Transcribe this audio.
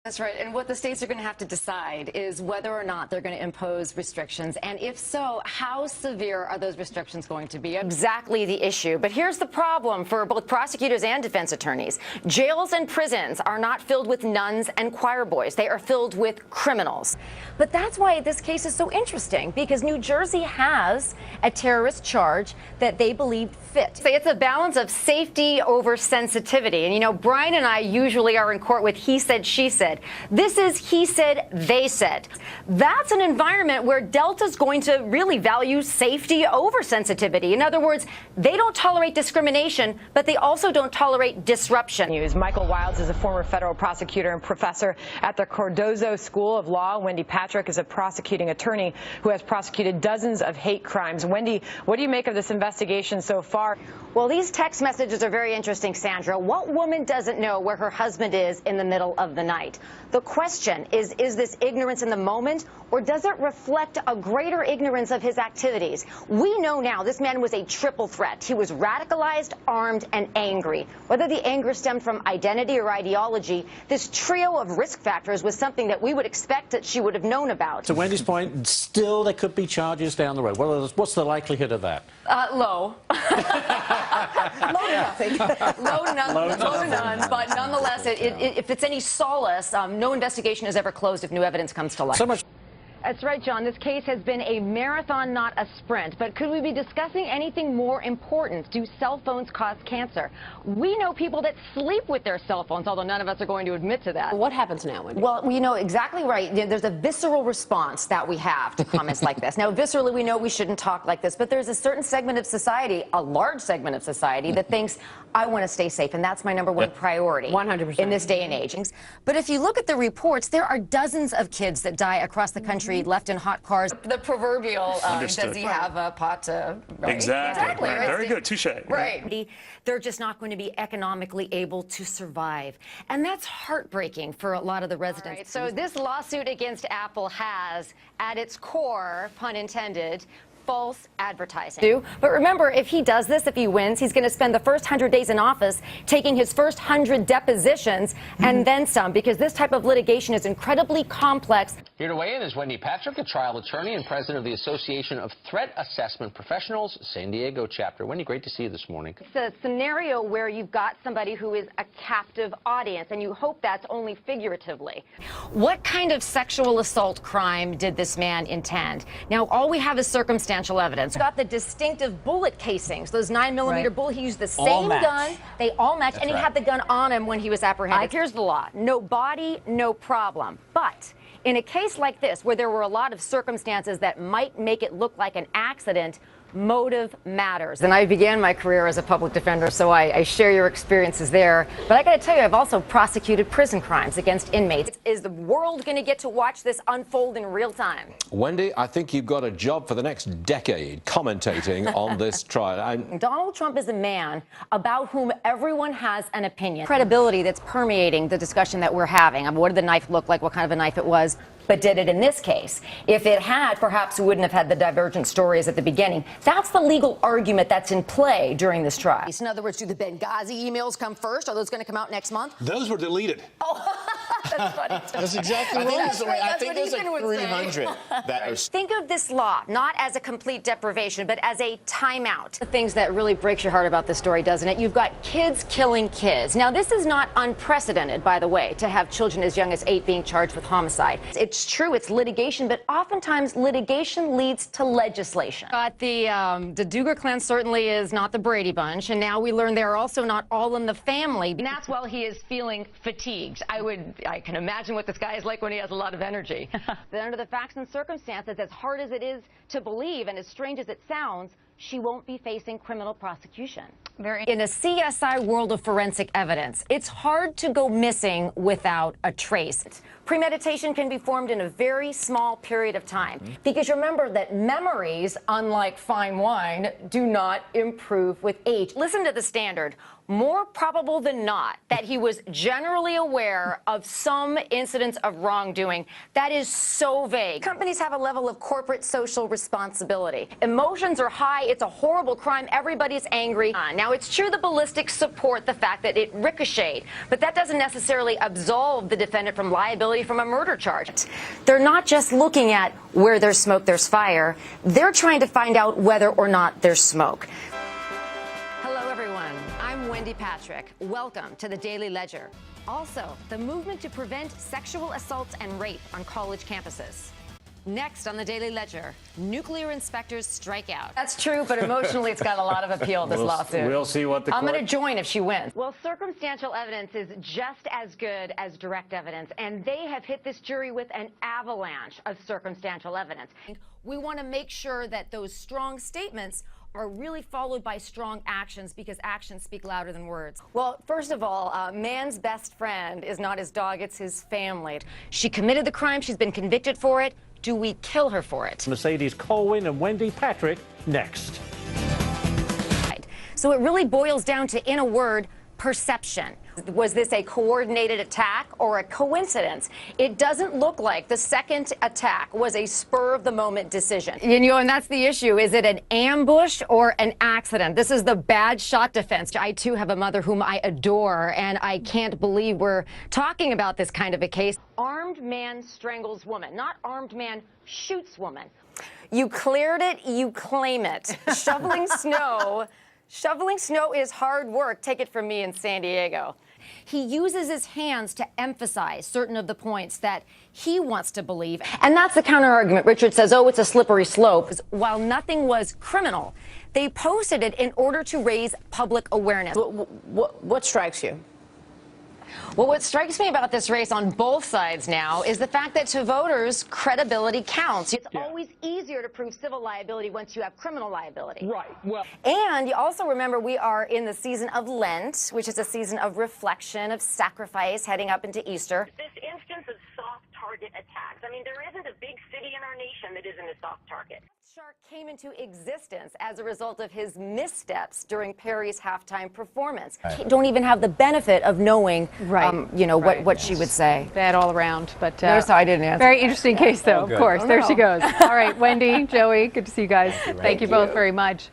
That's right. And what the states are going to have to decide is whether or not they're going to impose restrictions. And if so, how severe are those restrictions going to be? Exactly the issue. But here's the problem for both prosecutors and defense attorneys. Jails and prisons are not filled with nuns and choir boys. They are filled with criminals. But that's why this case is so interesting, because New Jersey has a terrorist charge that they believe fit. It's a balance of safety over sensitivity. And, you know, Brian and I usually are in court with he said, she said. This is he said, they said. That's an environment where Delta's going to really value safety over sensitivity. In other words, they don't tolerate discrimination, but they also don't tolerate disruption. Michael Wilds is a former federal prosecutor and professor at the Cardozo School of Law. Wendy Patrick is a prosecuting attorney who has prosecuted dozens of hate crimes. Wendy, what do you make of this investigation so far? Well, these text messages are very interesting, Sandra. What woman doesn't know where her husband is in the middle of the night? The question is this ignorance in the moment, or does it reflect a greater ignorance of his activities? We know now this man was a triple threat. He was radicalized, armed, and angry. Whether the anger stemmed from identity or ideology, this trio of risk factors was something that we would expect that she would have known about. To Wendy's point, still there could be charges down the road. Well, what's the likelihood of that? Low. Low to nothing. Low to none. But nonetheless, if it's any solace, no investigation is ever closed if new evidence comes to light. So much. That's right, John. This case has been a marathon, not a sprint. But could we be discussing anything more important? Do cell phones cause cancer? We know people that sleep with their cell phones, although none of us are going to admit to that. What happens now, Wendy? Well, you know exactly right. There's a visceral response that we have to comments like this. Now, viscerally, we know we shouldn't talk like this, but there's a certain segment of society, a large segment of society, that thinks, I want to stay safe, and that's my number one priority 100%. in this day and age. But if you look at the reports, there are dozens of kids that die across the country left in hot cars. The proverbial, does he have a pot to... Right? Exactly. Right. Very good. Touche. Right. They're just not going to be economically able to survive. And that's heartbreaking for a lot of the residents. Right, so this lawsuit against Apple has, at its core, pun intended, false advertising. But remember, if he does this, if he wins, he's going to spend the first 100 days in office taking his first 100 depositions and then some, because this type of litigation is incredibly complex. Here to weigh in is Wendy Patrick, a trial attorney and president of the Association of Threat Assessment Professionals, San Diego chapter. Wendy, great to see you this morning. It's a scenario where you've got somebody who is a captive audience, and you hope that's only figuratively. What kind of sexual assault crime did this man intend? Now, all we have is circumstantial evidence. Got the distinctive bullet casings, those 9mm bullets. He used the same gun. They all match, and he had the gun on him when he was apprehended. Here's the law. No body, no problem. But in a case like this, where there were a lot of circumstances that might make it look like an accident, motive matters. And I began my career as a public defender, so I share your experiences there. But I got to tell you, I've also prosecuted prison crimes against inmates. Is the world going to get to watch this unfold in real time? Wendy, I think you've got a job for the next decade commentating on this trial. Donald Trump is a man about whom everyone has an opinion. Credibility that's permeating the discussion that we're having. I mean, what did the knife look like? What kind of a knife it was? But did it in this case? If it had, perhaps we wouldn't have had the divergent stories at the beginning. That's the legal argument that's in play during this trial. In other words, do the Benghazi emails come first? Are those going to come out next month? Those were deleted. Oh, that's funny. That's exactly right. I think there's like 300 that are... Think of this law not as a complete deprivation, but as a timeout. The things that really breaks your heart about this story, doesn't it? You've got kids killing kids. Now, this is not unprecedented, by the way, to have children as young as 8 being charged with homicide. It's true, it's litigation, but oftentimes litigation leads to legislation. But the Duger clan certainly is not the Brady Bunch, and now we learn they're also not all in the family. And that's while he is feeling fatigued. I can imagine what this guy is like when he has a lot of energy. That under the facts and circumstances, as hard as it is to believe and as strange as it sounds, she won't be facing criminal prosecution. In a CSI world of forensic evidence, it's hard to go missing without a trace. Premeditation can be formed in a very small period of time. Because remember that memories, unlike fine wine, do not improve with age. Listen to the standard. more probable than not that he was generally aware of some incidents of wrongdoing. That is so vague. Companies have a level of corporate social responsibility. Emotions are high. It's a horrible crime. Everybody's angry. Now, it's true the ballistics support the fact that it ricocheted, but that doesn't necessarily absolve the defendant from liability from a murder charge. They're not just looking at where there's smoke, there's fire. They're trying to find out whether or not there's smoke. Hello, everyone. I'm Wendy Patrick. Welcome to the Daily Ledger. Also, the movement to prevent sexual assaults and rape on college campuses. Next on the Daily Ledger, nuclear inspectors strike out. That's true, but emotionally it's got a lot of appeal, this lawsuit. We'll see what the I'm court... going to join if she wins. Well, circumstantial evidence is just as good as direct evidence, and they have hit this jury with an avalanche of circumstantial evidence. We want to make sure that those strong statements are really followed by strong actions, because actions speak louder than words. Well, first of all, man's best friend is not his dog, it's his family. She committed the crime. She's been convicted for it. Do we kill her for it? Mercedes Colwyn and Wendy Patrick next. So it really boils down to, in a word, perception. Was this a coordinated attack or a coincidence? It doesn't look like the second attack was a spur-of-the-moment decision. You know, and that's the issue. Is it an ambush or an accident? This is the bad shot defense. I, too, have a mother whom I adore, and I can't believe we're talking about this kind of a case. Armed man strangles woman, not armed man shoots woman. You cleared it, you claim it. Shoveling snow is hard work. Take it from me in San Diego. He uses his hands to emphasize certain of the points that he wants to believe. And that's the counter-argument. Richard says, oh, it's a slippery slope. While nothing was criminal, they posted it in order to raise public awareness. What strikes you? Well, what strikes me about this race on both sides now is the fact that to voters, credibility counts. It's always easier to prove civil liability once you have criminal liability. Right. Well, And you also remember we are in the season of Lent, which is a season of reflection, of sacrifice, heading up into Easter. This instance of soft target attacks. I mean, there isn't a big city in our nation that isn't a soft target. Shark came into existence as a result of his missteps during Perry's halftime performance. Don't even have the benefit of knowing, what she would say. Bad all around, but Notice how I didn't answer. very interesting case, though, of good. course. There she goes. All right, Wendy, Joey, good to see you guys. Thank you both very much.